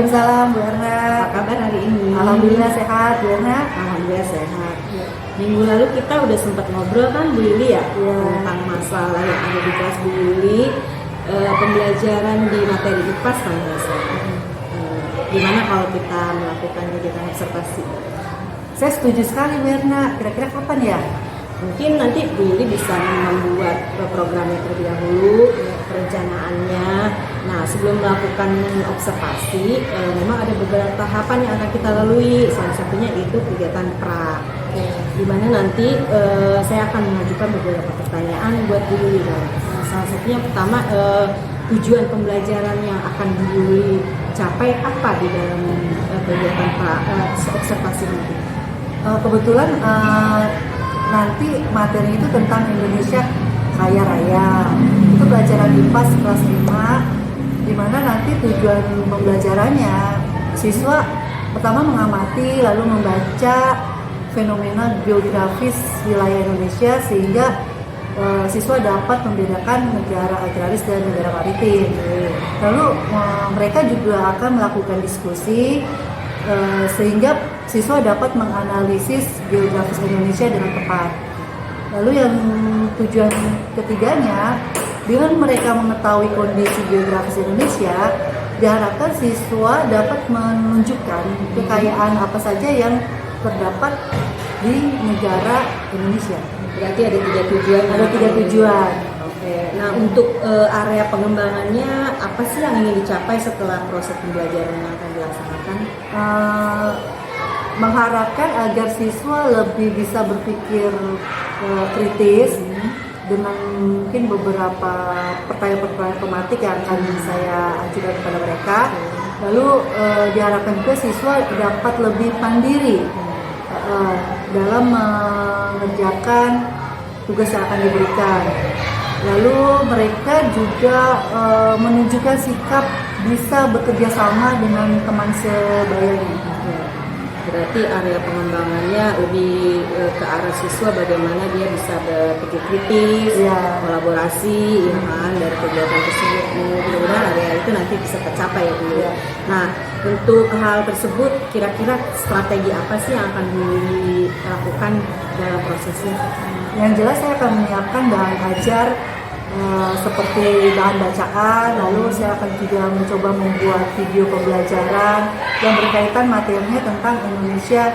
Waalaikumsalam Bu Erna. Apa kabar hari ini? Alhamdulillah sehat Bu Erna. Alhamdulillah sehat. Minggu lalu kita udah sempat ngobrol kan Bu Lili ya, tentang masalah yang ada di kelas Bu Lili, pembelajaran di materi IPA kalau nggak salah. Gimana kalau kita melakukan kegiatan observasi? Saya setuju sekali Bu Erna. Kira-kira kapan ya? Mungkin nanti Bu Lili bisa membuat programnya terlebih dahulu, perencanaannya. Nah, sebelum melakukan observasi, memang ada beberapa tahapan yang akan kita lalui. Salah satunya itu kegiatan pra. Di mana nanti saya akan mengajukan beberapa pertanyaan buat Bu Lili. Salah satunya pertama, tujuan pembelajaran yang akan Bu Lili capai apa di dalam kegiatan pra observasi nanti? Kebetulan nanti materi itu tentang Indonesia Kaya Raya. Itu pelajaran IPA kelas 5, di mana nanti tujuan pembelajarannya siswa pertama mengamati lalu membaca fenomena geografis wilayah Indonesia sehingga siswa dapat membedakan negara agraris dan negara maritim. Lalu mereka juga akan melakukan diskusi sehingga siswa dapat menganalisis geografis Indonesia dengan tepat. Lalu yang tujuan ketiganya, dengan mereka mengetahui kondisi geografis Indonesia, diharapkan siswa dapat menunjukkan kekayaan apa saja yang terdapat di negara Indonesia. Berarti ada 3 tujuan. Ada 3 tujuan. Oke. Nah, untuk area pengembangannya apa sih yang ingin dicapai setelah proses pembelajaran yang akan dilaksanakan? Mengharapkan agar siswa lebih bisa berpikir kritis dengan mungkin beberapa pertanyaan-pertanyaan tematik yang akan saya ajukan kepada mereka. Lalu diharapkan juga siswa dapat lebih mandiri dalam mengerjakan tugas yang akan diberikan. Lalu mereka juga menunjukkan sikap bisa bekerja sama dengan teman sebayanya. Berarti area pengembangannya lebih ke arah siswa bagaimana dia bisa berpikir kritis, kolaborasi, ya kan, dari kegiatan tersebut. Mudah-mudahan area itu nanti bisa tercapai ya Bu. Nah, untuk hal tersebut kira-kira strategi apa sih yang akan dilakukan dalam prosesnya? Yang jelas saya akan menyiapkan bahan ajar seperti bahan bacaan, lalu saya akan juga mencoba membuat video pembelajaran yang berkaitan materinya tentang Indonesia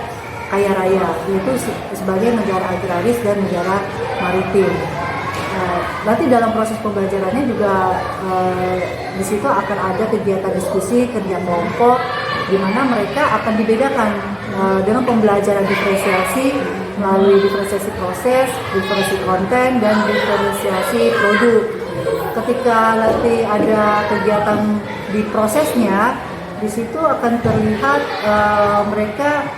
Kaya Raya, yaitu sebagai negara agraris dan negara maritim. Nanti dalam proses pembelajarannya juga di situ akan ada kegiatan diskusi, kerja kelompok, di mana mereka akan dibedakan dengan pembelajaran diferensiasi melalui diferensiasi proses, diferensiasi konten, dan diferensiasi produk. Ketika nanti ada kegiatan di prosesnya, di situ akan terlihat mereka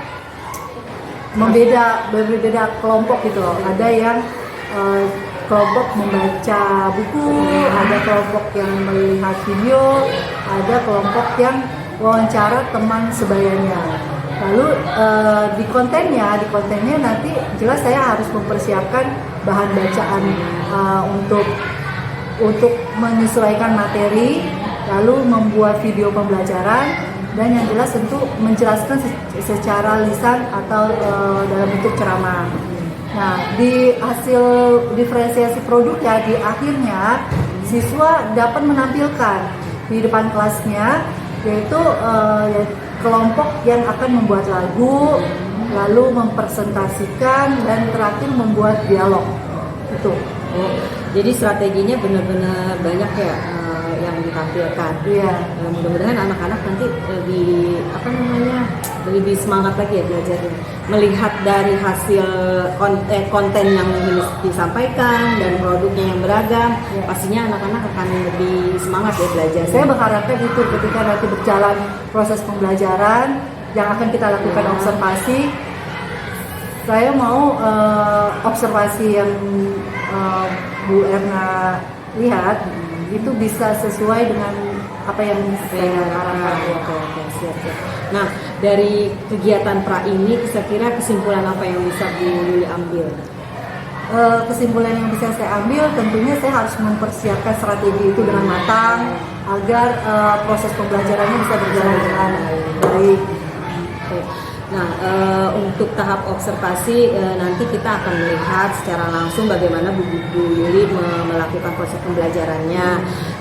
berbeda kelompok gitu loh. Ada yang kelompok membaca buku, ada kelompok yang melihat video, ada kelompok yang wawancara teman sebayanya. Lalu di kontennya nanti jelas saya harus mempersiapkan bahan bacaan untuk menyesuaikan materi, lalu membuat video pembelajaran, dan yang jelas tentu menjelaskan secara lisan atau dalam bentuk ceramah. Nah, di hasil diferensiasi produk ya, di akhirnya siswa dapat menampilkan di depan kelasnya, yaitu kelompok yang akan membuat lagu, lalu mempresentasikan, dan terakhir membuat dialog. Itu. Jadi strateginya benar-benar banyak ya yang ditampilkan. Iya. Mudah-mudahan anak-anak nanti lebih semangat lagi ya belajarnya. Melihat dari hasil konten yang disampaikan dan produknya yang beragam, pastinya anak-anak akan lebih semangat ya belajar. Saya berharapnya itu ketika nanti berjalan proses pembelajaran yang akan kita lakukan observasi, saya mau observasi yang Bu Erna lihat itu bisa sesuai dengan apa yang saya harapkan. Siap. Nah, dari kegiatan pra ini kira-kira kesimpulan apa yang bisa Bu Lili ambil? kesimpulan yang bisa saya ambil, tentunya saya harus mempersiapkan strategi itu dengan matang agar proses pembelajarannya bisa berjalan dengan baik. Oke. Nah, untuk tahap observasi nanti kita akan melihat secara langsung bagaimana Bu Yuli melakukan proses pembelajarannya.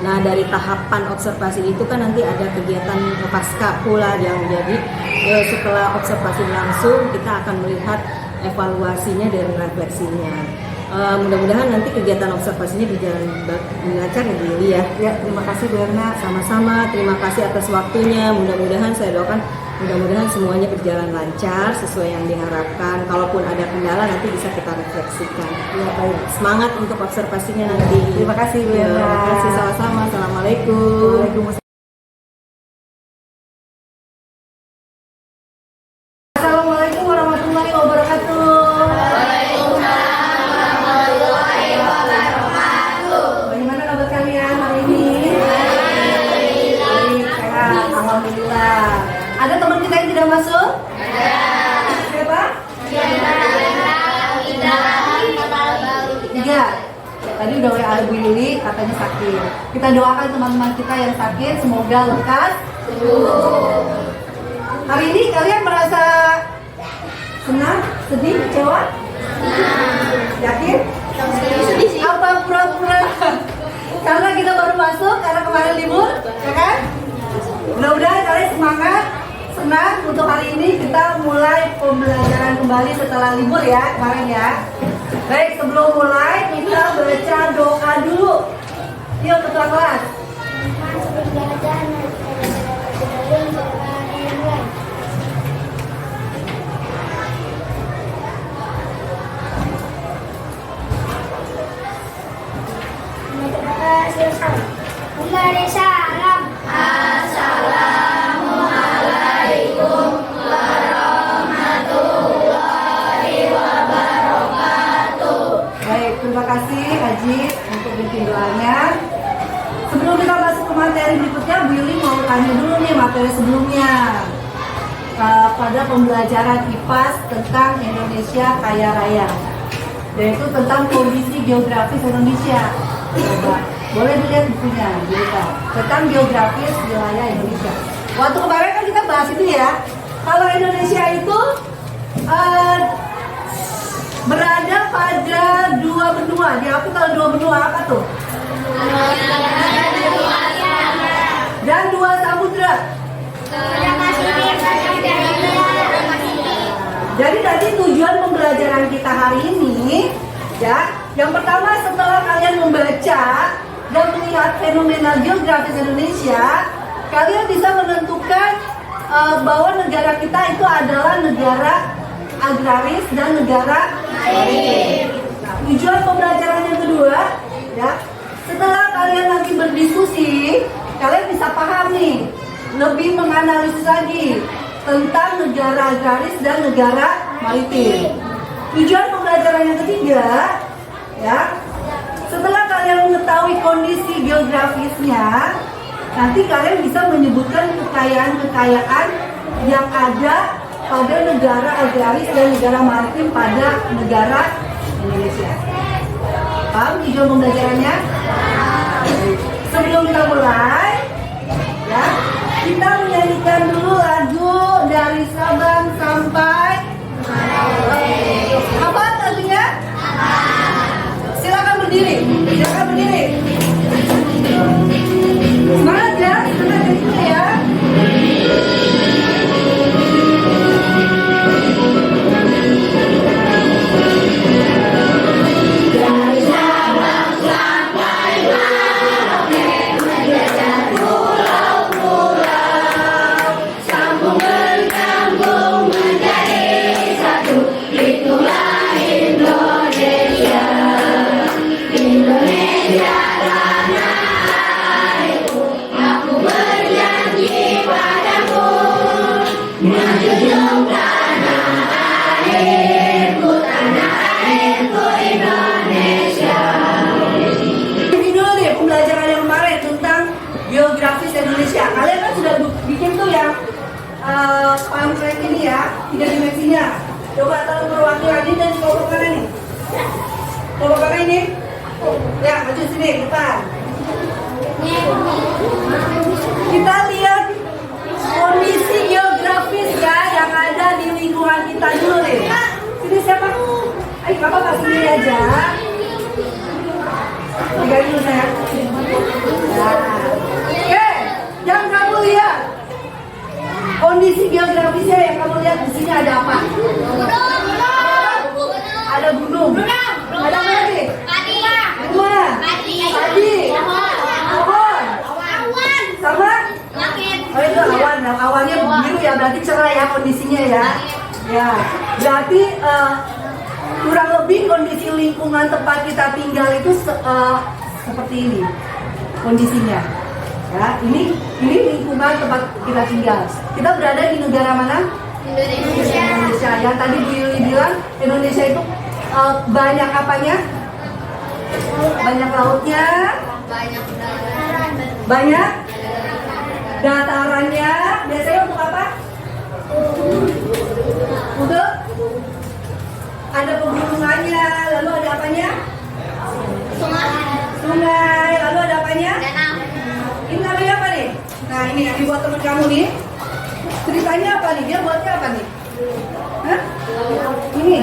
Nah, dari tahapan observasi itu kan nanti ada kegiatan pasca pula yang jadi setelah observasi langsung kita akan melihat evaluasinya dan refleksinya. Mudah-mudahan nanti kegiatan observasinya berjalan lancar ya Bu Yuli ya. Ya, terima kasih Bu Erna. Sama-sama, terima kasih atas waktunya. Mudah-mudahan saya doakan mudah-mudahan semuanya berjalan lancar sesuai yang diharapkan. Kalaupun ada kendala nanti bisa kita refleksikan. Ya, baik. Semangat untuk observasinya nanti. Terima kasih Bu Ya, Erna. terima kasih sama-sama. Assalamualaikum. Waalaikumsalam. Assalamualaikum warahmatullahi wabarakatuh. Bagaimana kabar kalian hari ini? Baik, sehat. Alhamdulillah. Ada teman kita yang tidak masuk? Ada. Siapa? Tiga. Tadi udah WA Bu Yuli, katanya sakit. Kita doakan teman-teman kita yang sakit, semoga lekas sembuh. Hari ini kalian merasa senang, sedih, kecewa? Yakin? Apa pura-pura? Karena kita baru masuk, karena kemarin libur, ya kan? Mudah-mudahan kalian semangat, senang untuk hari ini kita mulai pembelajaran kembali setelah libur ya, kemarin ya. Baik, sebelum mulai kita baca doa dulu. Yuk ketua kelas. Waalaikumsalam. Assalamualaikum warahmatullahi wabarakatuh. Baik, terima kasih Haji untuk bimbing doanya. Sebelum kita masuk ke materi berikutnya, Bu Yuli mau tanya dulu nih materi sebelumnya. Pada pembelajaran IPAS tentang Indonesia Kaya Raya, yaitu tentang kondisi geografis Indonesia. Coba, boleh dilihat bukunya, Yulika, tentang geografis wilayah Indonesia. Waktu kemarin kan kita bahas itu ya, kalau Indonesia itu berada pada dua benua. Diakui kalau dua benua apa tuh? Dan dua samudra. Jadi tadi tujuan pembelajaran kita hari ini ya, yang pertama setelah kalian membaca dan melihat fenomena geografis Indonesia, kalian bisa menentukan bahwa negara kita itu adalah negara agraris dan negara maritim. Nah, tujuan pembelajaran yang kedua ya, setelah kalian nanti berdiskusi, kalian bisa paham nih, lebih menganalisis lagi tentang negara agraris dan negara maritim. Tujuan pembelajaran yang ketiga ya, setelah kalian mengetahui kondisi geografisnya, nanti kalian bisa menyebutkan kekayaan-kekayaan yang ada pada negara agraris dan negara maritim pada negara Indonesia. Paham tujuan pembelajarannya? Sebelum kita mulai ya, kita menyanyikan dulu lagu dari Sabang sampai apa lagunya? Silakan berdiri. Silakan berdiri. Semangat ya, semangat itu ya. Indonesia. Kalian kan sudah bikin tuh yang pamflet ini ya, 3 dimensinya. Coba tolong perwakilan ini dan kelompok mana nih? Mau pakai ini? Ya, maju sini, depan. Kita lihat kondisi geografis ya yang ada di lingkungan kita dulu nih. Sini siapa? Ayo Bapak kasih ini aja. Pegang dulu saya. Nah. Oke, yang kamu lihat kondisi geografisnya yang kamu lihat di sini ada apa? Ada gunung. Ada apa lagi? Bunga. Padi. Pohon. Sama? Oh itu awan. Nah, awannya biru ya, berarti cerah ya kondisinya ya. Ya, berarti kurang lebih kondisi lingkungan tempat kita tinggal itu seperti ini kondisinya. Ya, ini lingkungan tempat kita tinggal. Kita berada di negara mana? Indonesia. Yang tadi Bu Yuli bilang Indonesia itu banyak apanya? Banyak lautnya. Banyak datarannya. Biasanya untuk apa? Untuk ada pegunungannya, lalu ada apanya? Sungai, lalu ada apanya? Ini namanya apa nih? Nah ini yang dibuat teman kamu nih. Ceritanya apa nih? Dia buatnya apa nih? Hah? Ini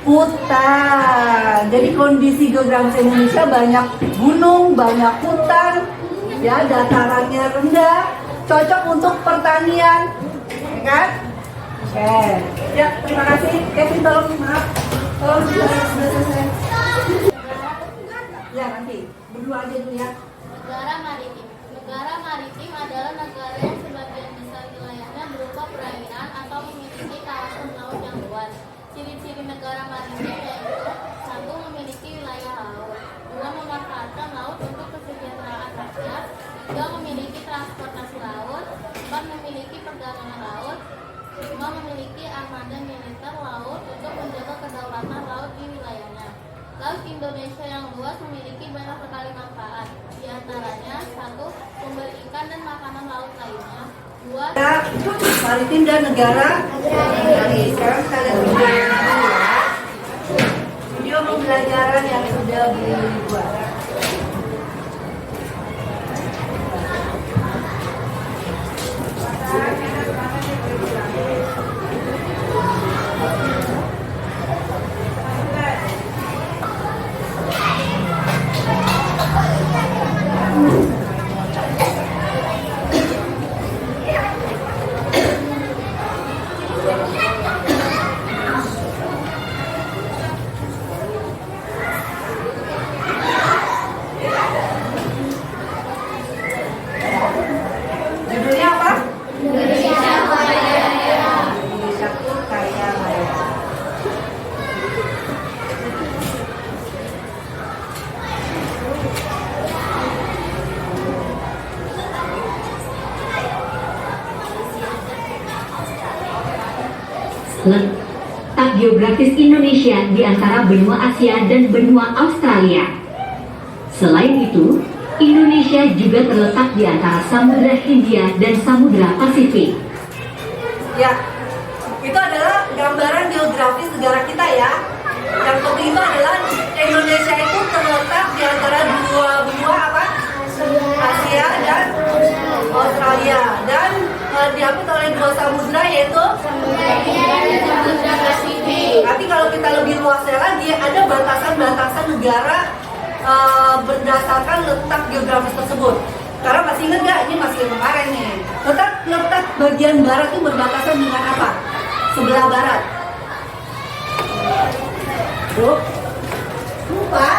hutan. Jadi kondisi geografis Indonesia banyak gunung, banyak hutan, ya datarannya rendah, cocok untuk pertanian, ya kan? Oke, ya terima kasih. Kevin tolong maaf, tolong sudah selesai. Ya nanti berdua aja dulu ya. Negara maritim adalah negara yang sebagian besar wilayahnya berupa perairan atau memiliki kawasan laut yang luas. Ciri-ciri negara maritim yaitu: 1. Memiliki wilayah laut. 2. Memanfaatkan laut untuk kesejahteraan rakyat. 3. Memiliki transportasi laut. 4. Memiliki perdagangan laut. 5. Memiliki armada militer laut untuk menjaga kedaulatan laut di wilayahnya. Laut Indonesia yang luas memiliki banyak sekali manfaat. Di antaranya: 1. Sumber ikan dan makanan laut lainnya. 2. Maritim dan negara. Sekarang kita lihat video dulu ya. Video pembelajaran yang sudah dibuat. Judulnya apa? Indonesia tuh kaya raya. Letak geografis Indonesia di antara benua Asia dan benua Australia. Selain itu, Indonesia juga terletak di antara Samudra Hindia dan Samudra Pasifik. Ya, itu adalah gambaran geografis negara kita ya. Yang penting itu adalah Indonesia itu terletak di antara dua benua apa? Asia dan Australia, dan diapit oleh dua samudra yaitu Samudra Pasifik. nanti kalau kita lebih luasnya lagi ada batasan-batasan negara berdasarkan letak geografis tersebut. Karena masih ingat nggak? Ini masih kemarin nih. Letak bagian barat itu berbatasan dengan apa? Sebelah barat. Tuh. Lupa.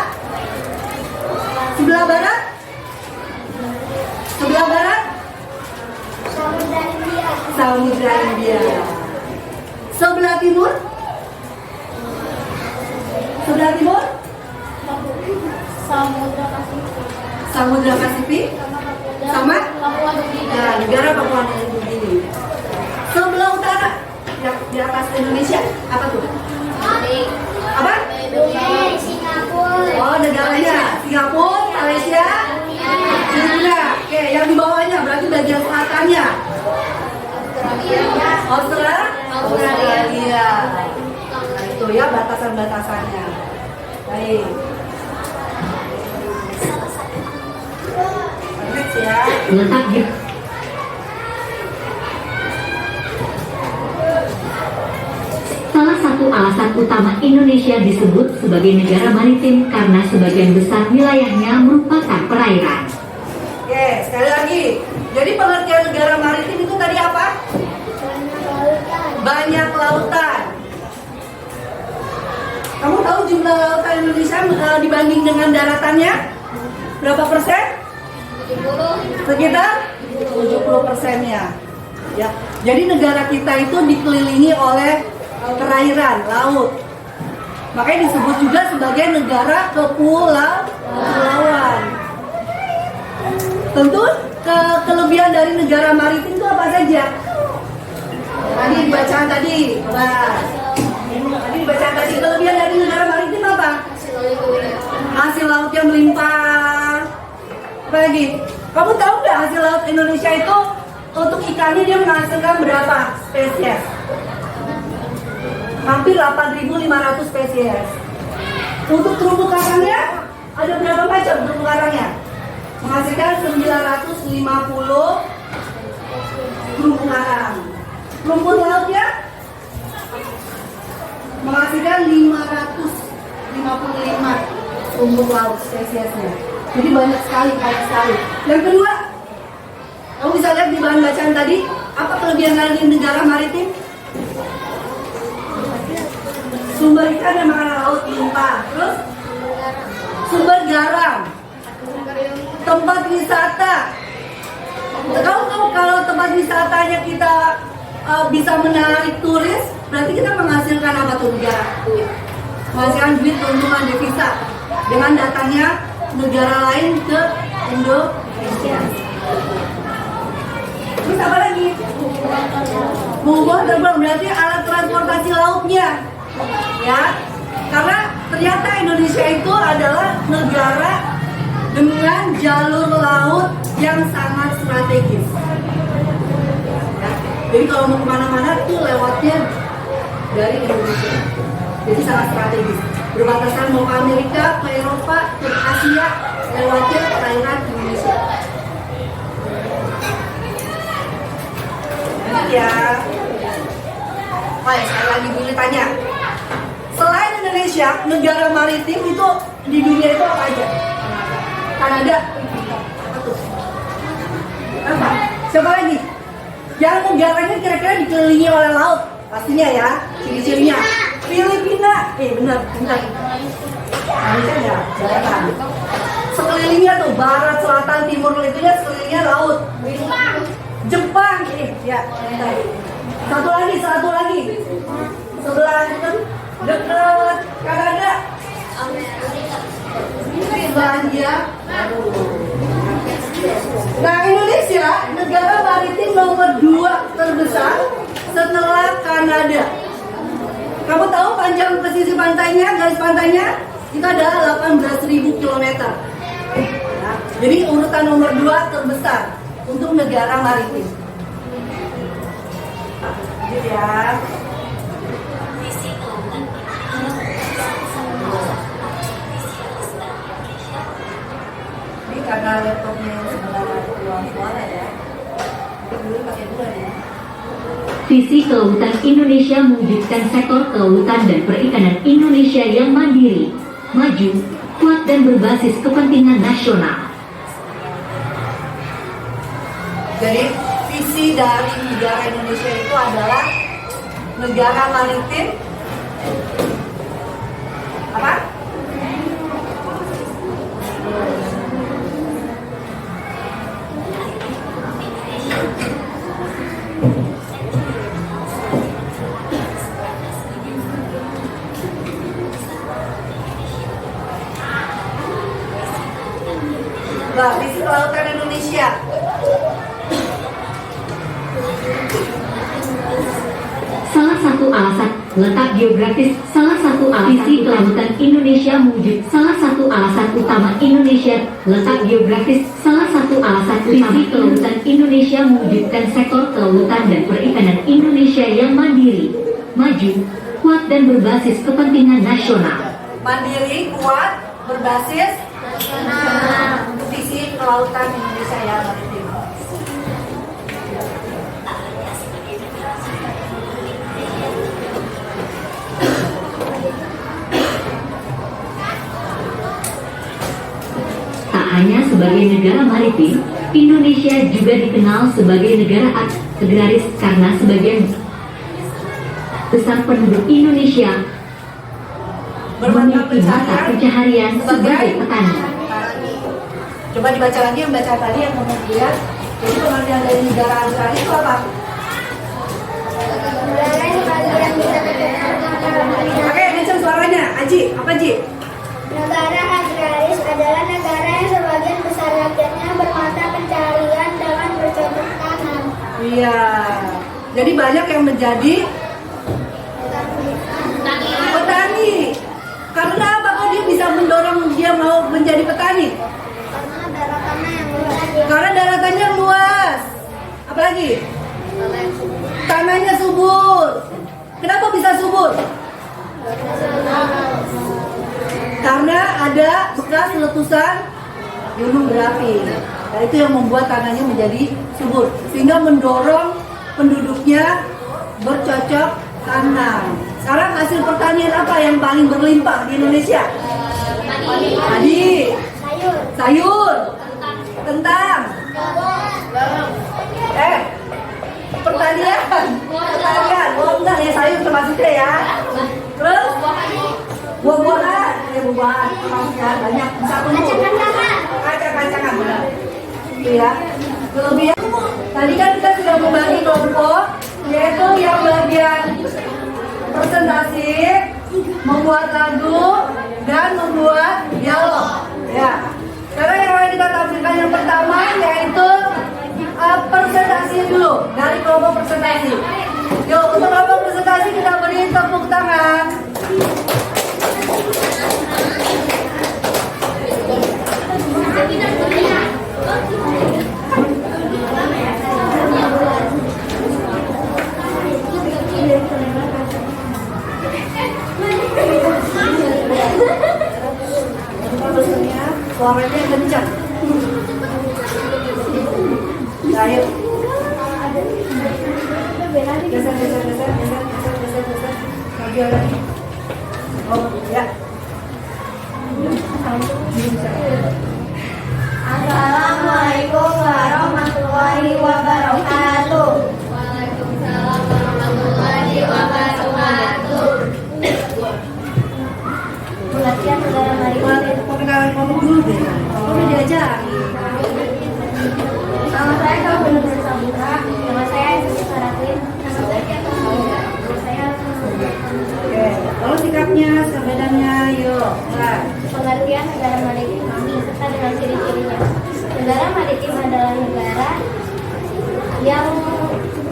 Sebelah barat. Sebelah barat. Samudra India. Sebelah timur. Sebelah timur. Samudra Pasifik. Samudra Pasifik. Sama? Papua Nugini. Nah, negara Papua Nugini. Sebelah utara, yang di atas Indonesia, apa tuh? Apa? Singapura. Oh, negaranya Singapura, Malaysia, Filipina. Oke, yang di bawahnya berarti bagian selatannya. Australia. Nah, itu ya batasan-batasannya. Baik. Next ya. Letak di Salah satu alasan utama Indonesia disebut sebagai negara maritim karena sebagian besar wilayahnya merupakan perairan. Oke, sekali lagi. Jadi pengertian negara maritim itu tadi apa? Banyak lautan. Kamu tahu jumlah lautan Indonesia dibanding dengan daratannya? Berapa persen? 70. Sekitar 70%-nya. Ya. Jadi negara kita itu dikelilingi oleh perairan, laut. Makanya disebut juga sebagai negara kepulauan. Tentu kelebihan dari negara maritim itu apa saja? Tadi dibacaan tadi. Nah, tadi dibacaan tadi kelebihan dari negara maritim apa? Hasil laut yang melimpah. Apa lagi? Kamu tahu nggak hasil laut Indonesia itu untuk ikannya dia menghasilkan berapa spesies? Hampir 8.500 spesies. Untuk terumbu karangnya ada berapa macam terumbu karangnya? Menghasilkan 950 terumbu karang. Rumput lautnya menghasilkan 555 rumput laut spesiesnya. Jadi banyak sekali. Yang kedua, kamu bisa lihat di bahan bacaan tadi, apa kelebihan dari negara maritim? Sumber ikan dan makanan laut limpah. Terus sumber garam, tempat wisata. Tahu kalau tempat wisatanya kita bisa menarik turis, berarti kita menghasilkan apa tuh negara? Menghasilkan duit, keuntungan devisa dengan datangnya negara lain ke Indonesia. Terus apa lagi? Hubungan terbang berarti alat transportasi lautnya, ya. Karena ternyata Indonesia itu adalah negara dengan jalur laut yang sangat strategis. Ya. Jadi kalau mau kemana-mana itu lewatnya dari Indonesia. Jadi sangat strategis. Berbatasan mau ke Amerika, ke Eropa, ke Asia, lewatnya perairan Indonesia. Ya. Baik, sekali lagi boleh tanya. Selain Indonesia, negara maritim itu di dunia itu apa aja? Kanada. Apa tuh? Apa? Siapa lagi? Yang negaranya kira-kira dikelilingi oleh laut, pastinya ya. Ciri-cirinya. Filipina. Benar. Malaysia ya, daratan. Sekelilingnya tuh barat, selatan, timur, itunya sekelilingnya laut. Jepang, ya. Satu lagi. Sebelah kan dekat Kanada. Selandia. Nah, Indonesia negara maritim nomor 2 terbesar setelah Kanada. Kamu tahu panjang pesisir pantainya, garis pantainya itu adalah 18.000 km. Nah, jadi urutan nomor 2 terbesar untuk negara maritim. Gitu ya. Ini karena laptopnya yang sebelah ruang suara ya. Dulu pakai 2 ya. Visi Kelautan Indonesia mewujudkan sektor kelautan dan perikanan Indonesia yang mandiri, maju, kuat dan berbasis kepentingan nasional. Jadi visi dari negara Indonesia itu adalah negara maritim apa? Nah, visi kelautan Indonesia. Salah satu alasan letak geografis, salah satu alasan visi kelautan Indonesia mewujud, salah satu alasan utama Indonesia letak geografis, salah satu alasan visi kelautan Indonesia mewujudkan sektor kelautan dan perikanan Indonesia yang mandiri, maju, kuat dan berbasis kepentingan nasional. mandiri, kuat, berbasis untuk visi kelautan Indonesia ya maritim. Tak hanya sebagai negara maritim, Indonesia juga dikenal sebagai negara agraris karena sebagian besar penduduk Indonesia memiliki mata pencaharian sebagai petani. Coba dibaca lagi yang baca tadi yang kemudian. Jadi pengertian dari negara agraris itu apa? Oke, kencang suaranya. Aji, apa Ji? Negara agraris adalah negara yang sebagian besar rakyatnya bermata pencaharian dengan bercocok tanam. Iya. Jadi banyak yang menjadi petani. Karena apa kok dia bisa mendorong dia mau menjadi petani? Karena daratannya yang luas. Karena daratannya luas. Apalagi? Tanahnya subur. Kenapa bisa subur? Karena ada bekas letusan gunung berapi. Nah, itu yang membuat tanahnya menjadi subur, sehingga mendorong penduduknya bercocok tanam. Sekarang hasil pertanian apa yang paling berlimpah di Indonesia? Padi, sayur, kentang, pertanian. Oh enggak ya, sayur termasuknya ya. Terus buah-buahan, buah-buahan termasuknya banyak. Bisa tumbuh. Kacang-kacangan benar. Iya. Kelebihan. Tadi kan kita sudah membagi kelompok, yaitu yang bagian presentasi, membuat lagu, dan membuat dialog. Ya. Sekarang yang akan kita tampilkan yang pertama yaitu presentasi dulu dari kelompok presentasi. Yuk, untuk kelompok presentasi kita beri tepuk tangan. Suaranya kencang. Ayo. Geser. Maju lagi. Oh, ya. Assalamualaikum warahmatullahi wabarakatuh. Waalaikumsalam warahmatullahi wabarakatuh. Pengertian negara maritim. Pengenalan kamu dulu deh. Kamu diajari. Nama saya Kaulina Sabutra. Nama saya Yusuf Saratin. Nama saya Kiatus Saudara. Nama saya Oke. Kalau sikapnya, sebenarnya, yuk. Mulai. pengertian negara maritim kami serta dengan ciri-cirinya. Negara maritim adalah negara yang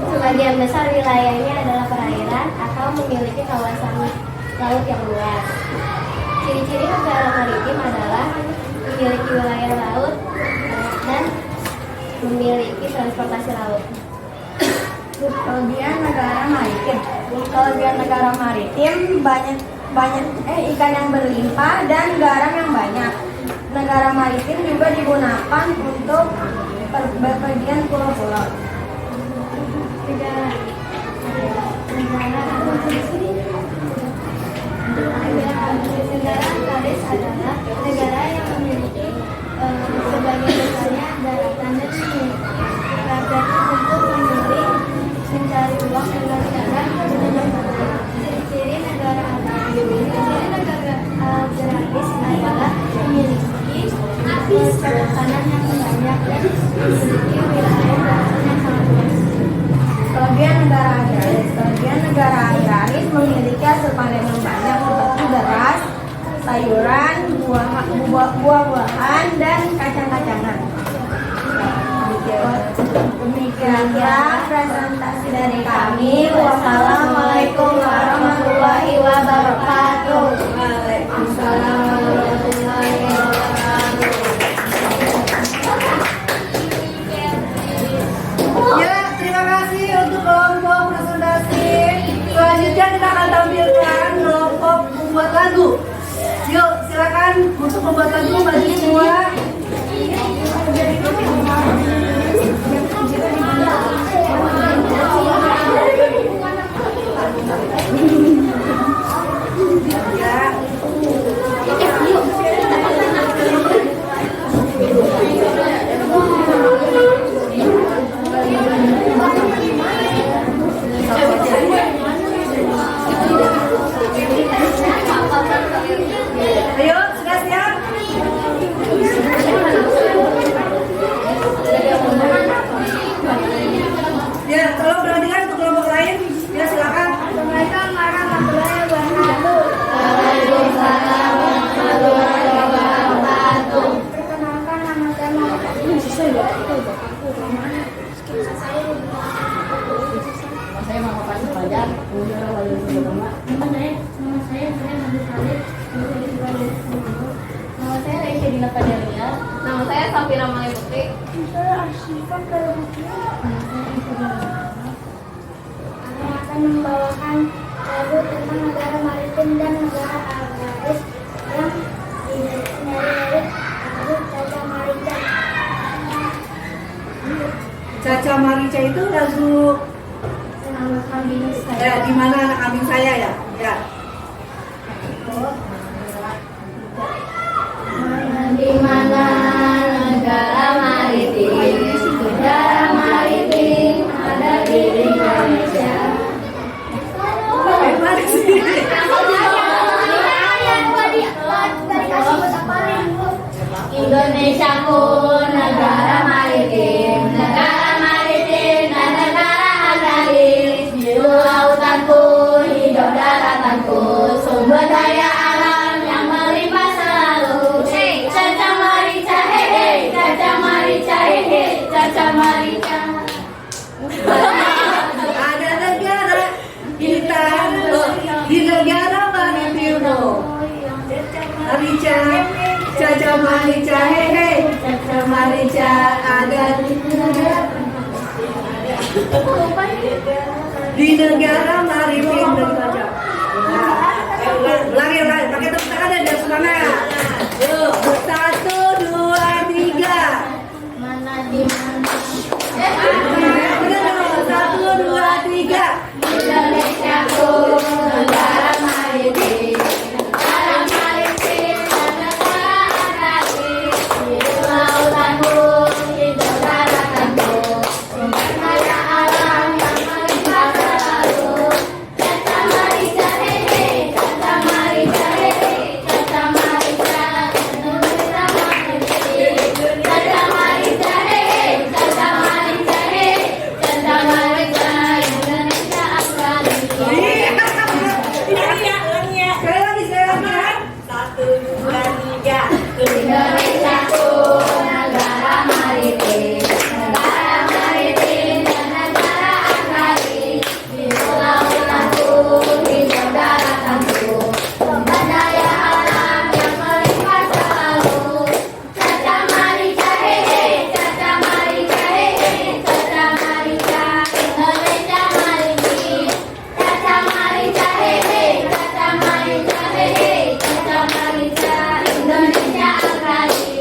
sebagian besar wilayahnya adalah perairan atau memiliki kawasan laut yang luas. Ciri-ciri negara maritim adalah memiliki wilayah laut dan memiliki transportasi laut. Kelebihan negara maritim. Kelebihan negara maritim banyak ikan yang berlimpah dan garam yang banyak. Negara maritim juga digunakan untuk berpergian pulau-pulau. Negara agraris adalah negara yang memiliki sebagian besarnya daratan dan rakyatnya untuk memilih mencari uang dengan cara ciri-ciri negara agraris adalah memiliki tanah yang banyak dan memiliki wilayah yang sangat luas. Kelebihan negara agraris memiliki hasil panen yang banyak seperti beras, sayuran, buah-buahan, dan kacang-kacangan. Demikianlah presentasi dari kami. Wassalamualaikum warahmatullahi wabarakatuh. Waalaikumsalam warahmatullahi wabarakatuh. Ya, terima kasih untuk kelompok presentasi. Selanjutnya kita akan tampilkan kelompok membuat lagu. untuk membuat lagu maju semua. Ayo, sudah siap? Ya, tolong perhatikan untuk kelompok lain. Ya, silakan. Assalamualaikum warahmatullahi wabarakatuh. Perkenalkan, nama saya Muhammad Adi. Nama saya Raisya Dina Padelia. Nama saya Safira Malai Putri. Saya Asyifa Terbukti. Saya akan membawakan lagu tentang negara maritim dan negara agraris yang dari lagu Caca Marica. Caca Marica itu lagu Nama kambing saya. di mana anak kambing saya ya? Ya. Di mana negara maritim ada di Indonesia. Mari sih. Indonesiaku negara maritim dan negara agraris. Biru lautanku, hijau daratanku, sumber daya alam yang melimpah selalu. Caca Marica, hehe, Caca Marica, hehe, Caca Marica. Ada negara kita di negara maritim. Marica, Caca Marica, hehe, Caca Marica ada di negara maritim dan Caca. Ulangi, pakai tepuk tangan dan semangat. Yuk, 1, 2, 3. Mana di mana? Benar dong, 1, 2, 3. Indonesiaku negara maritim dan negara agraris. Biru lautanku, hijau daratanku, sumber daya alam yang melimpah selalu. Caca Marica, hehe, Caca Marica, hehe, Caca Marica, Indonesia maritim. Caca Marica, hehe, Caca Marica, hehe, Caca Marica, Indonesia agraris. Sekali lagi ya. 1, 2, 3. Indonesiaku negara maritim dan negara agraris. Biru lautanku, hijau daratanku, sumber daya alam yang melimpah selalu. Caca Marica, hehe, Caca Marica, hehe, Caca Marica, Indonesia maritim. Caca Marica, hehe, Caca Marica, hehe, Caca Marica, Indonesia agraris.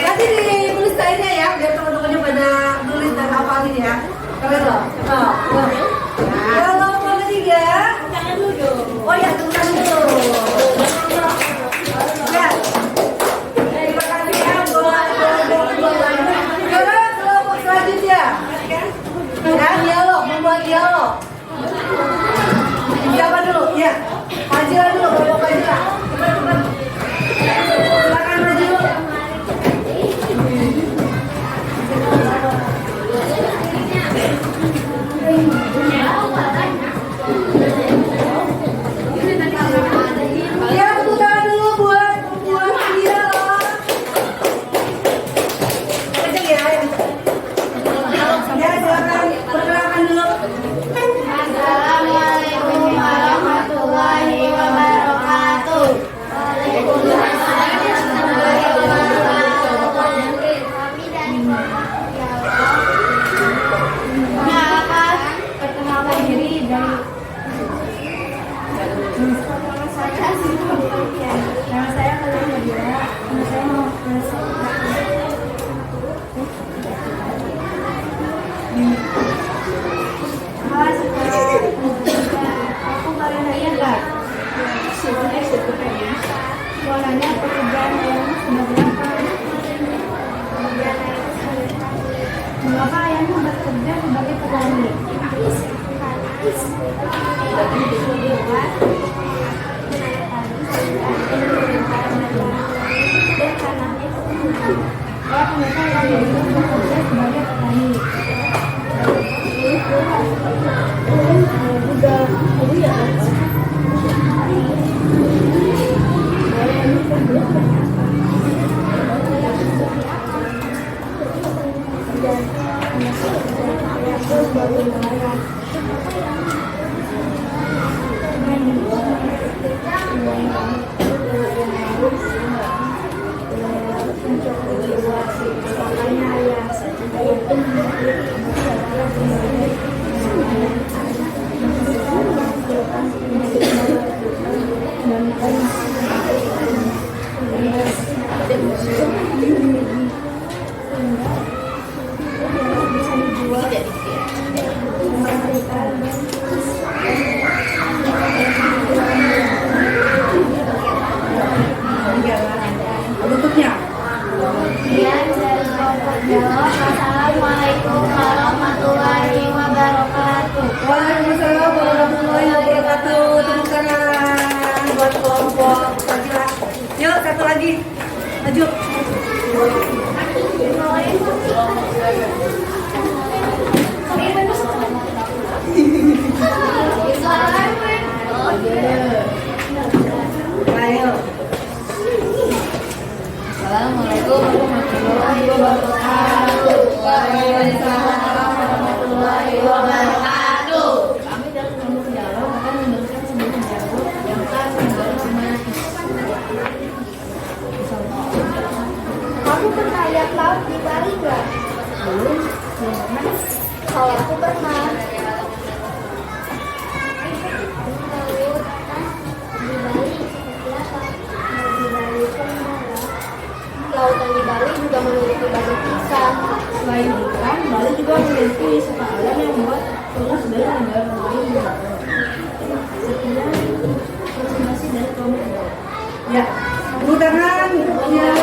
Nanti ditulis lainnya ya, biar teman-temannya pada tulis dan hafalin ya. Kalian loh. Kelompok ketiga. Oh ya, tepuk tangan dulu. Ya. Terima kasih ya buat kelompok lainnya. Sekarang kelompok selanjutnya. Ya, dialog, membuat dialog. Siapa dulu? Ya. Fajila dulu, kelompok Fajila. Cepat. Silakan maju. Ya, tepuk tangan dulu buat dia loh. Kenceng ya. Ya, silakan perkenalkan dulu. Assalamualaikum warahmatullahi bekerja sebagai petani. Tutupnya. Sekian dari kelompok jawab. Assalamualaikum warahmatullahi wabarakatuh. Waalaikumsalam warahmatullahi wabarakatuh. Tepuk tangan buat kelompok Fadila. Yuk, satu lagi. Maju. Ayo. Assalamualaikum warahmatullahi wabarakatuh. Waalaikumsalam warahmatullahi wabarakatuh. Kami dari kelompok dialog akan memberikan sebuah dialog yang akan menggali semuanya. Kamu pernah lihat laut di Bali nggak? Belum. Kalau aku pernah. Lautan di Bali juga memiliki banyak ikan. Selain ikan, Bali juga memiliki wisata alam yang membuat turis dari negara lain. Sekian presentasi dari kelompok dialog. Ya. Tepuk tangan. Ya.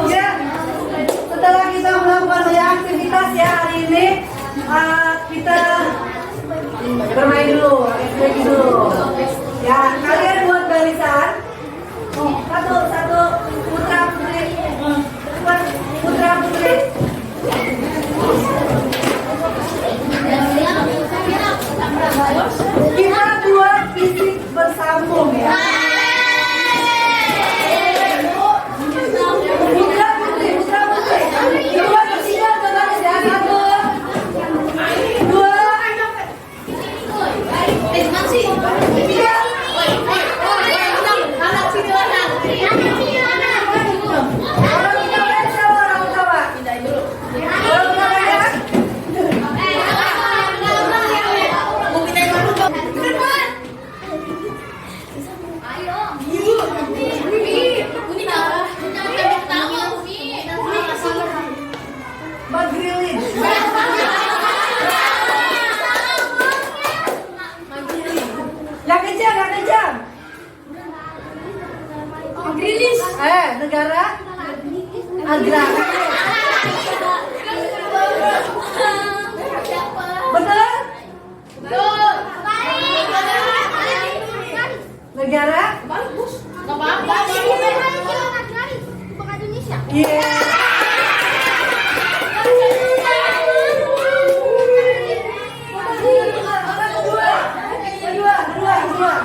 Ya. Setelah kita melakukan banyak aktivitas ya hari ini, kita bermain dulu, ekspresi dulu. Ya, kalian buat barisan. Satu, putra putri. Putra putri. Kita buat fisik bersambung ya. Putra putri. Coba bersinar ke garis ya. Satu, dua, tiga. Orang Jawa. Bagrilin. Yang kencang. Bagrilis. Negara Agra. Betul? Negara? Iya. Kedua.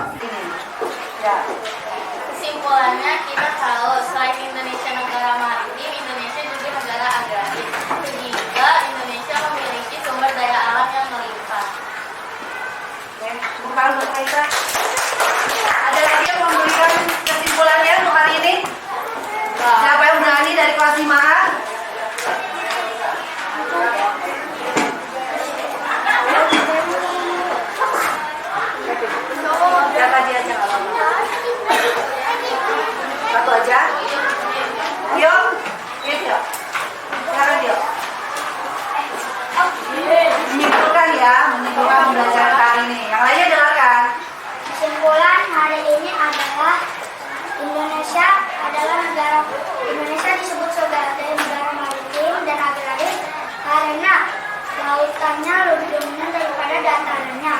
Ya. Kesimpulannya kita tahu selain Indonesia negara maritim, Indonesia juga negara agraris. Ketiga, Indonesia memiliki sumber daya alam yang melimpah. Oke, bukan untuk kita. Ada lagi yang memberikan kesimpulannya untuk hari ini? Siapa yang berani dari kelas 5A? Siapa aja nggak apa-apa. Satu aja. Dio, Dio. Siapa Dio? Menyimpulkan ya, pembelajaran hari ini. Yang lainnya dengarkan. Kesimpulan hari ini adalah Indonesia disebut sebagai negara maritim dan agraris karena lautannya lebih dominan daripada datarannya.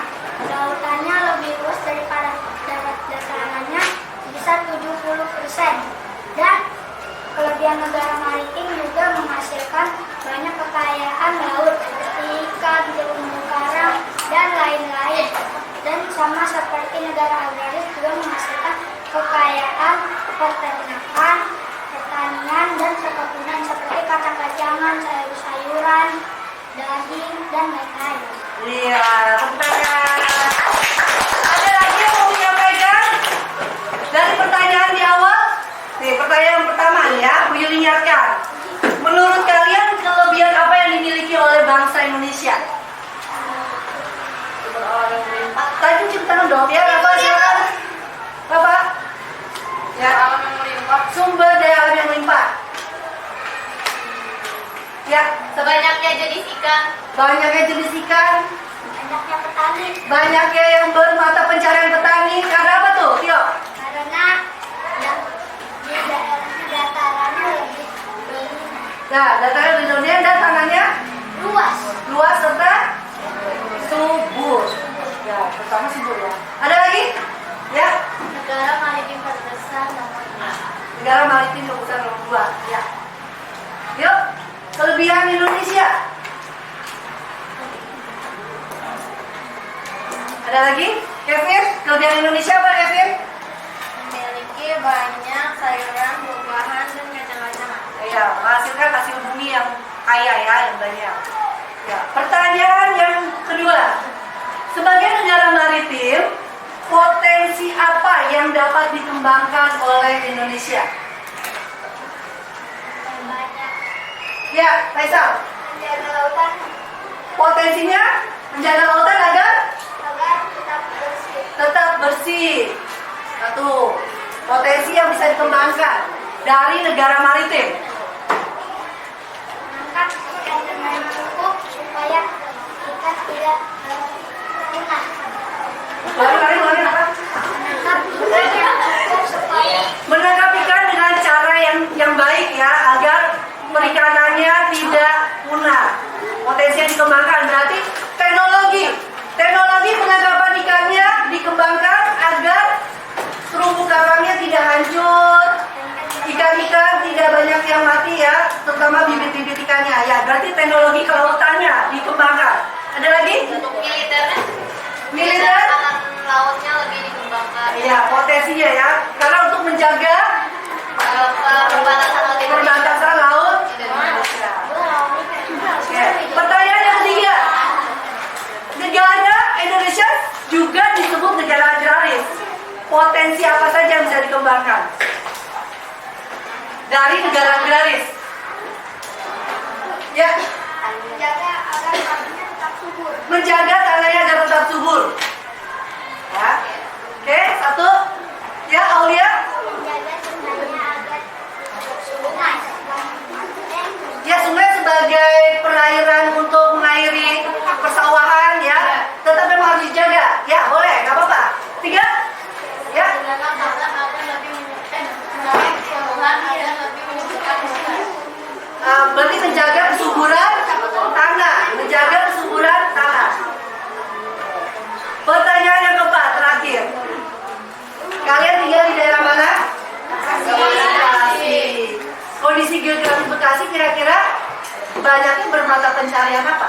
Lautannya lebih luas daripada datarannya, Dan kelebihan negara maritim juga menghasilkan banyak kekayaan laut seperti ikan, terumbu karang, dan lain-lain. Dan sama seperti negara agraris juga menghasilkan kekayaan peternakan, pertanian, dan perkebunan seperti kacang-kacangan, sayur-sayuran, daging, dan lain-lain. Iya, pertanyaan. Ada lagi yang mau menyampaikan? Dari pertanyaan di awal? Nih, pertanyaan pertama nih ya, Bu Yuli ingatkan. Menurut kalian kelebihan apa yang dimiliki oleh bangsa Indonesia? Tadi cuci tangan dong ya, Bapak silakan. Bapak. Ya. Sumber daya alam yang melimpah. Ya, Sebanyaknya jenis ikan, banyaknya jenis ikan, Banyaknya petani, banyaknya yang bermata pencarian petani. Karena apa tuh, Tio? karena di daerah datarannya lebih Nah, dataran di Indonesia dan tanahnya luas. luas serta subur. Ya, pertama subur ya. Ada lagi? Ya, negara maritim terbesar nomor 2. negara maritim terbesar nomor 2. Ya. Yuk, kelebihan Indonesia. Ada lagi? Kevin, kelebihan Indonesia apa Kevin? Memiliki banyak sayuran, buah-buahan, dan kacang-kacangan. Ya, menghasilkan hasil bumi yang kaya ya, yang banyak. Ya, pertanyaan yang kedua. Sebagai negara maritim, potensi apa yang dapat dikembangkan oleh Indonesia? Banyak Ya, Faisal. menjaga lautan Potensinya menjaga lautan agar agar tetap bersih. tetap bersih. Satu, potensi yang bisa dikembangkan dari negara maritim. Mengangkat ikan dengan cukup supaya ikan tidak punah. Lari apa? Menangkap ikan yang cukup supaya Menangkap ikan dengan cara yang baik ya, agar perikanannya tidak punah. Potensi yang dikembangkan berarti teknologi penangkapan ikannya dikembangkan agar terumbu karangnya tidak hancur, ikan-ikan tidak banyak yang mati ya, terutama bibit-bibit ikannya ya. Berarti teknologi kelautannya dikembangkan. Ada lagi? Untuk militernya, Militer? akan lautnya lebih dikembangkan. Iya, potensinya ya. Karena untuk menjaga perbatasan laut Indonesia. Oke. Pertanyaan yang ketiga, negara Indonesia juga disebut negara agraris. Potensi apa saja yang bisa dikembangkan dari negara agraris? Ya, menjaga agar tanahnya tetap subur. menjaga tanahnya agar tetap subur. Ya, oke, satu. Ya, Aulia. Menjaga sungainya agar sungai. Ya, sungai sebagai perairan untuk mengairi persawahan ya, tetap memang harus dijaga. Ya, boleh, nggak apa-apa. Tiga, ya, berarti menjaga kesuburan tanah, menjaga kesuburan tanah. Pertanyaan yang keempat, terakhir. Kalian tinggal di daerah mana? Bekasi. Kondisi geografis Bekasi kira-kira banyaknya bermata pencarian apa?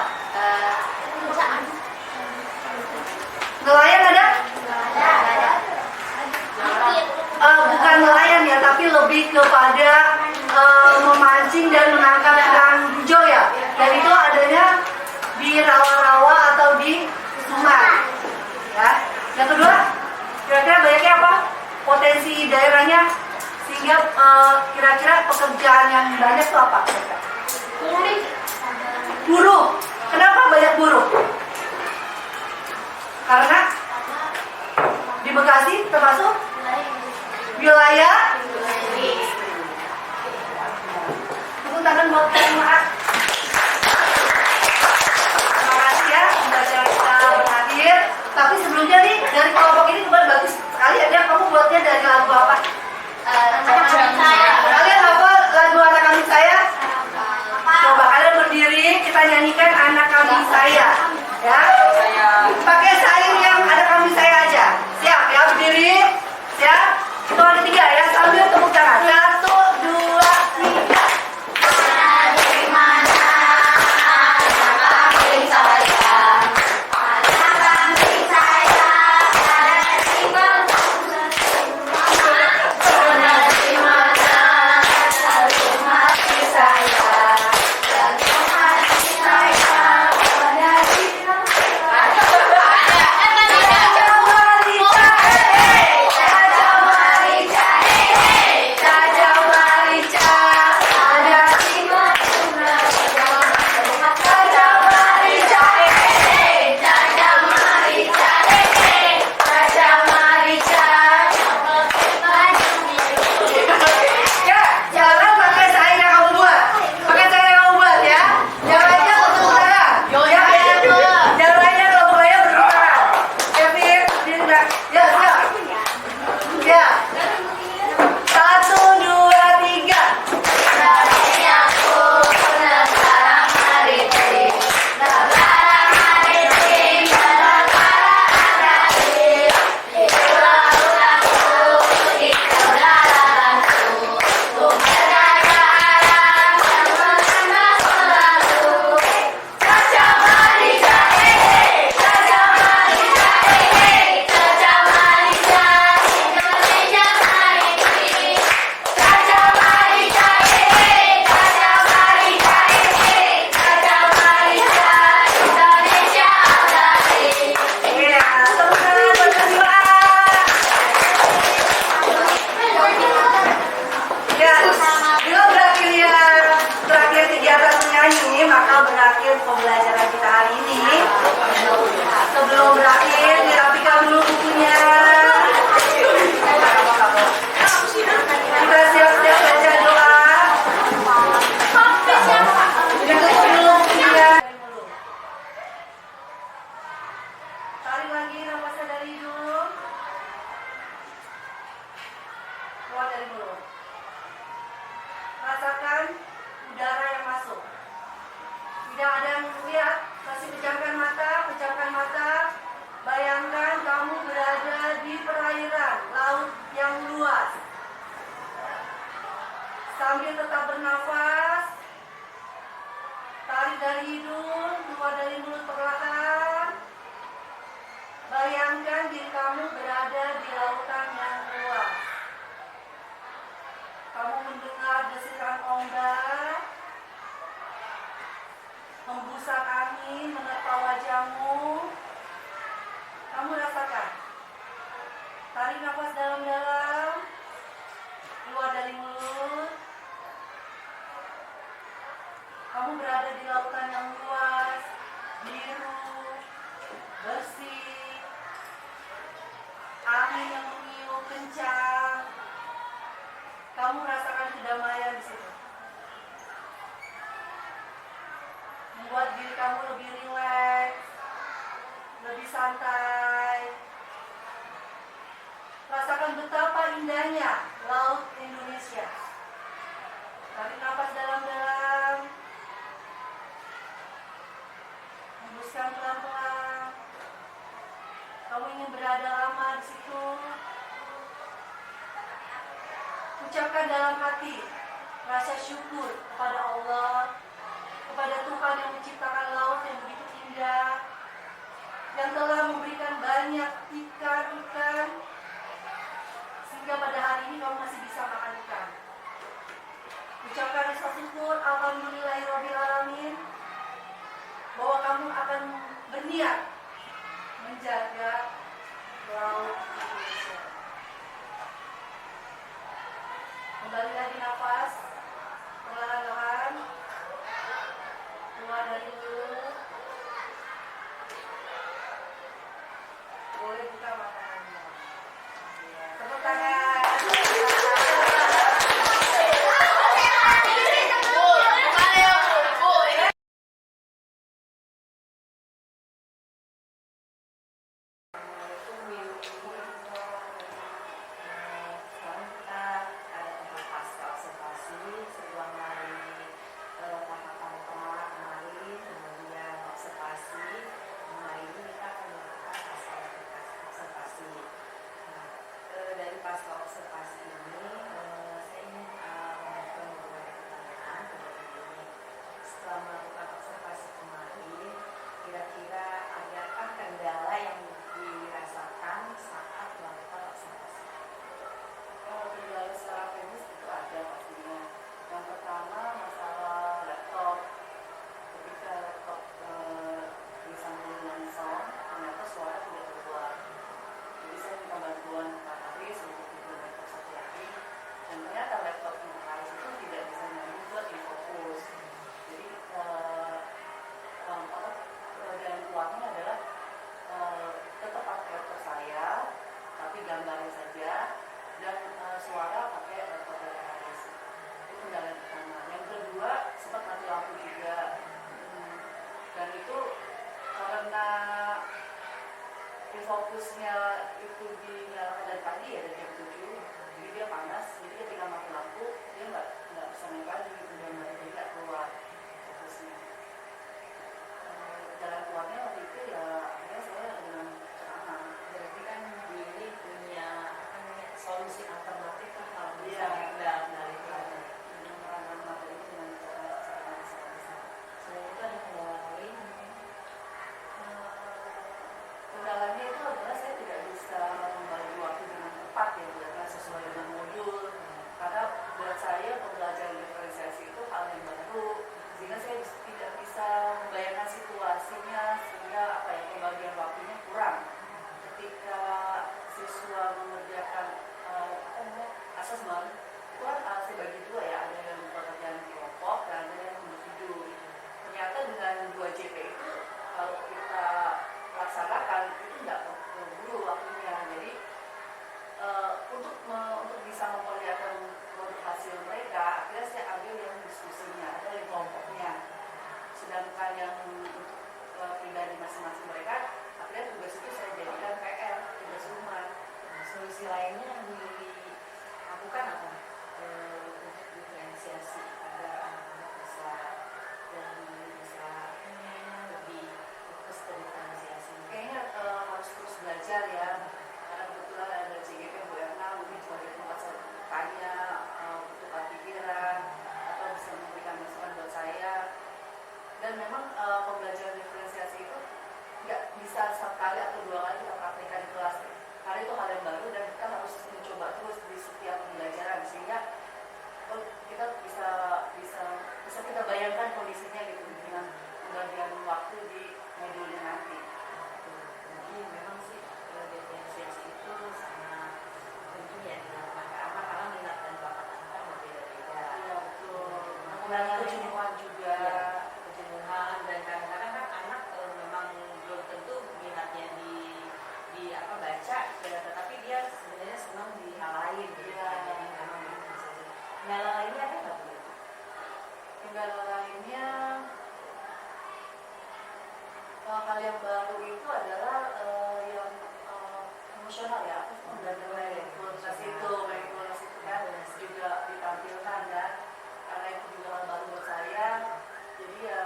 Nelayan ada? Bukan nelayan ya, tapi lebih kepada memancing dan menangkap ikan hijau ya. Dan itu adanya di rawa-rawa atau di sungai. Ya. Yang kedua, kira-kira banyaknya apa? Potensi daerahnya sehingga kira-kira pekerjaan yang banyak itu apa? Buruh. Kenapa banyak buruh? Karena di Bekasi termasuk wilayah. Tepuk tangan buat maaf. Terima kasih ya pembelajaran kita berakhir. Tapi sebelumnya nih dari kelompok ini kemarin bagus sekali ya. Kamu buatnya dari lagu apa? Kalian hafal lagu Anak Kambing Saya? Coba kalian berdiri, kita nyanyikan Anak Kambing Saya. Ya. Pakai sair yang ada kambing saya aja. Siap ya, berdiri. Siap. Itu ada tiga ya, sambil tepuk tangan. berakhir pembelajaran kita hari ini. Sebelum berakhir, dirapikan dulu bukunya. Kita siap-siap baca doa. Ditutup dulu bukunya. Tarik lagi nafasnya dari hidung. Keluar dari mulut. Rasakan udara yang masuk. Tidak ada yang lihat, kasih pejamkan mata. Bayangkan kamu berada di perairan laut yang luas. Sambil tetap bernafas, tarik dari hidung, keluar dari mulut perlahan. Bayangkan diri kamu berada di lautan yang luas. Kamu mendengar desiran ombak, hembusan angin menerpa wajahmu. Kamu rasakan. Tarik nafas dalam-dalam, keluar dari mulut. Kamu berada di lautan yang luas, biru, bersih, angin yang meniup kencang. Kamu merasakan kedamaian di situ. Membuat diri kamu lebih rileks, lebih santai. Rasakan betapa indahnya laut Indonesia. Tarik nafas dalam-dalam. Hembuskan pelan-pelan. Kamu ingin berada lama di situ. Ucapkan dalam hati rasa syukur kepada Allah, kepada Tuhan yang menciptakan laut yang begitu indah, yang telah memberikan banyak ikan-ikan, sehingga pada hari ini kamu masih bisa makan ikan. Ucapkan rasa syukur, alhamdulillahirrahmanirrahim, bahwa kamu akan berniat menjaga laut Indonesia. Kembali lagi nafas, perlahan-lahan, keluar dari mulut. Boleh buka mata Anda. Tepuk tangan. Fokusnya itu dinyalakan dari pagi ya, dari jam 7, jadi dia panas, jadi ketika mati lampu dia nggak bisa naik lagi gitu, dan nggak keluar fokusnya. Jalan keluarnya waktu itu ya akhirnya saya dengan celana. Berarti kan ini punya solusi alternatif kan kalau misalnya dari menerangkan materi dengan cara bisa. Selain itu ada kendala lain mungkin. Kendalanya itu adalah saya tidak bisa membagi waktu dengan tepat ya, karena sesuai dengan modul. Karena buat saya pembelajaran diferensiasi itu hal yang baru, memang pembelajaran diferensiasi itu nggak bisa sekali atau 2 kali kita praktekkan di kelas, karena itu hal yang baru dan kita harus mencoba terus di setiap pembelajaran sehingga kita bisa kita bayangkan kondisinya gitu dengan pembagian waktu di modulnya nanti. Jadi memang sih diferensiasi itu sangat penting ya dilakukan karena minat dan bakat anak kan berbeda-beda. Iya betul. Mengurangi kejenuhan juga. Kejenuhan dan kadang-kadang kan anak memang belum tentu minatnya di apa baca, tetapi dia sebenarnya senang di hal lain. Gitu. Iya. Jadi memang bisa saja. Kendala lainnya ada nggak Bu? Kendala lainnya hal yang baru itu adalah yang emosional ya, dan mindfulness itu kan juga ditampilkan kan, karena itu juga hal baru buat saya. Jadi ya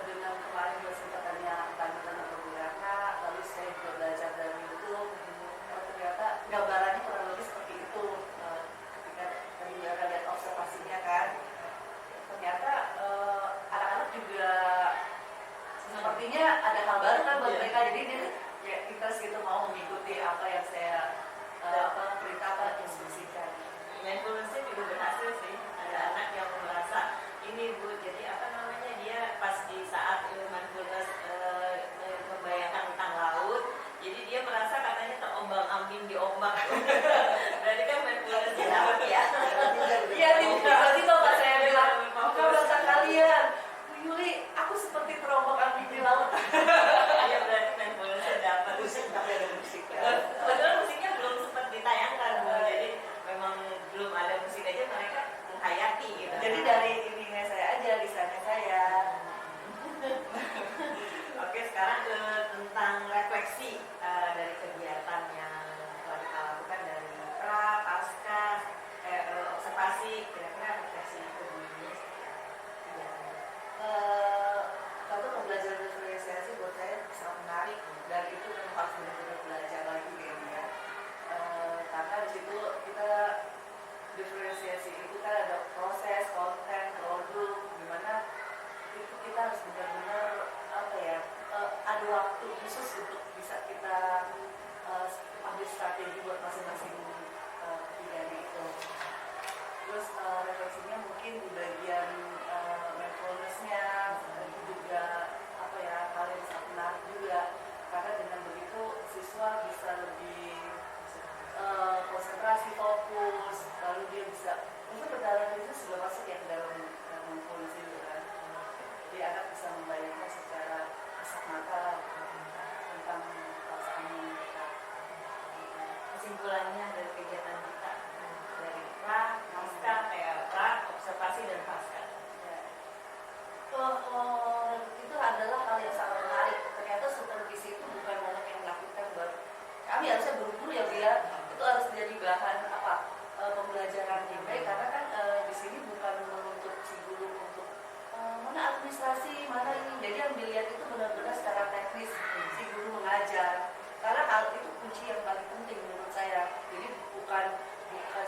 dengan kemarin kesempatannya tanya beberapa, lalu saya juga belajar dari YouTube, ternyata gambarannya kurang lebih seperti itu. Ketika tadi ada lihat observasinya kan, ternyata anak-anak juga sepertinya ada hal baru kan buat mereka, jadi dia ya interest gitu mau mengikuti apa yang saya perintahkan, instruksikan. Mindfulness-nya juga berhasil sih. Ada anak yang merasa ini Bu, jadi apa namanya dia pas di saat mindfulness membayangkan tentang laut, jadi dia merasa katanya terombang-ambing di ombak. Berarti kan mindfulness-nya dapat ya. Iya, tiba-tiba Pak saya bilang, kau bahasa kalian, Bu Yuli, aku seperti terombang-ambing di laut. Ya berarti mindfulness-nya dapat. Musik tapi ada musik. Kebetulan musiknya belum sempat ditayangkan Bu, jadi memang belum ada musik aja mereka menghayati gitu. Jadi dari ininya saya aja, lisannya saya. Oke, sekarang ke tentang refleksi dari kegiatan yang telah kita lakukan dari pra, pasca, observasi, kira-kira refleksi itu bunyinya seperti apa? Satu pembelajaran diferensiasi buat saya sangat menarik dan itu memang harus benar-benar belajar lagi kayaknya. Karena di situ kita diferensiasi itu kan ada proses, konten, produk, dimana itu kita harus benar-benar apa ya, ada waktu khusus untuk bisa kita ambil strategi buat masing-masing ketiganya itu. Terus refleksinya mungkin di bagian mindfulness-nya itu juga apa ya, hal yang sangat menarik juga, karena dengan begitu siswa bisa lebih konsentrasi, fokus, lalu dia bisa mungkin perjalanan itu sudah masuk ya ke dalam mindfulness itu kan. Jadi anak bisa membayangkan secara kasat mata tentang perasaan mereka. Kesimpulannya dari kegiatan kita dari pra, pasca, pra, observasi dan pasca. Ya. Itu adalah hal yang sangat menarik. Ternyata supervisi itu bukan hanya yang melakukan kami harusnya buru-buru ya Bu ya. Itu harus jadi bahan pembelajaran yang baik, karena kan di sini bukan menuntut si guru untuk mana administrasi, mana ini. Jadi yang dilihat itu benar-benar secara teknis si guru mengajar. Karena hal itu kunci yang paling penting menurut saya. Jadi bukan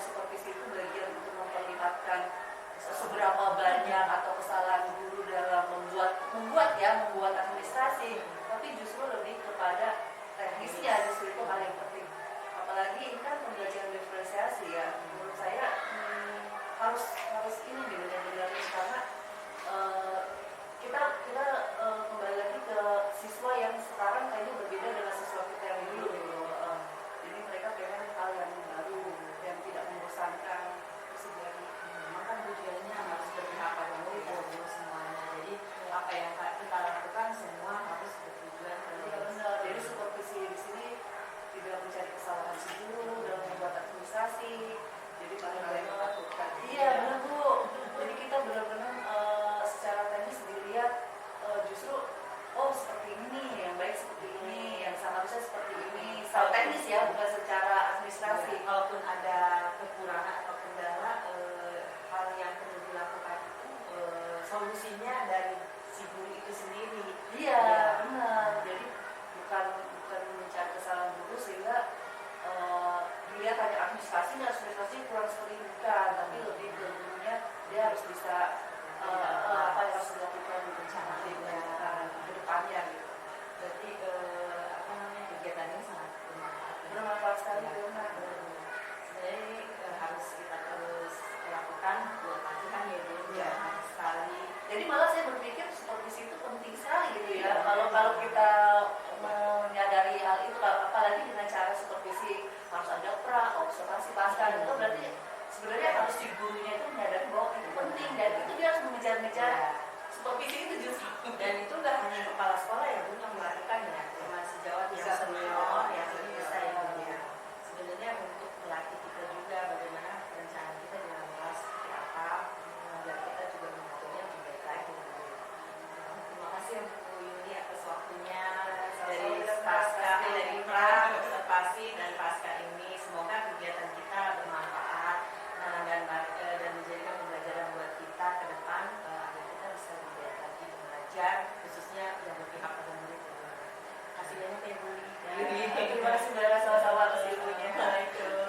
supervisi itu bagian untuk memperlihatkan seberapa banyak atau kesalahan guru dalam membuat administrasi, tapi justru lebih kepada teknisnya. Justru itu hal yang penting. Apalagi ini kan pembelajaran diferensiasi ya, menurut saya harus ini benar-benar, karena kita kembali lagi ke siswa yang sekarang kayaknya berbeda dengan siswa kita yang dulu gitu. Jadi mereka pengen hal yang baru yang tidak membosankan. Memang kan tujuannya harus berpihak pada murid dulu semuanya. Jadi apa yang kita lakukan semua harus bertujuan Iya benar. Jadi supervisi di sini tidak mencari kesalahan si guru dalam membuat administrasi. Jadi paling melakukan. Iya benar Bu. Jadi kita benar-benar secara teknis dilihat justru seperti ini, yang baik seperti ini, yang seharusnya seperti ini. Secara teknis ya, bukan secara administrasi. Kalaupun ada kekurangan atau kendala, hal yang perlu dilakukan itu solusinya dari si guru itu sendiri. Iya benar. Jadi bukan mencari kesalahan guru sehingga dilihat hanya administrasi kurang seperti bukan, tapi lebih ke gurunya dia harus bisa apa yang harus dilakukan di bencana. pelajar khususnya yang berpihak pada murid. Kasih banyak ya Bu. Terima kasih saudara sama-sama atas ilmunya. Itu.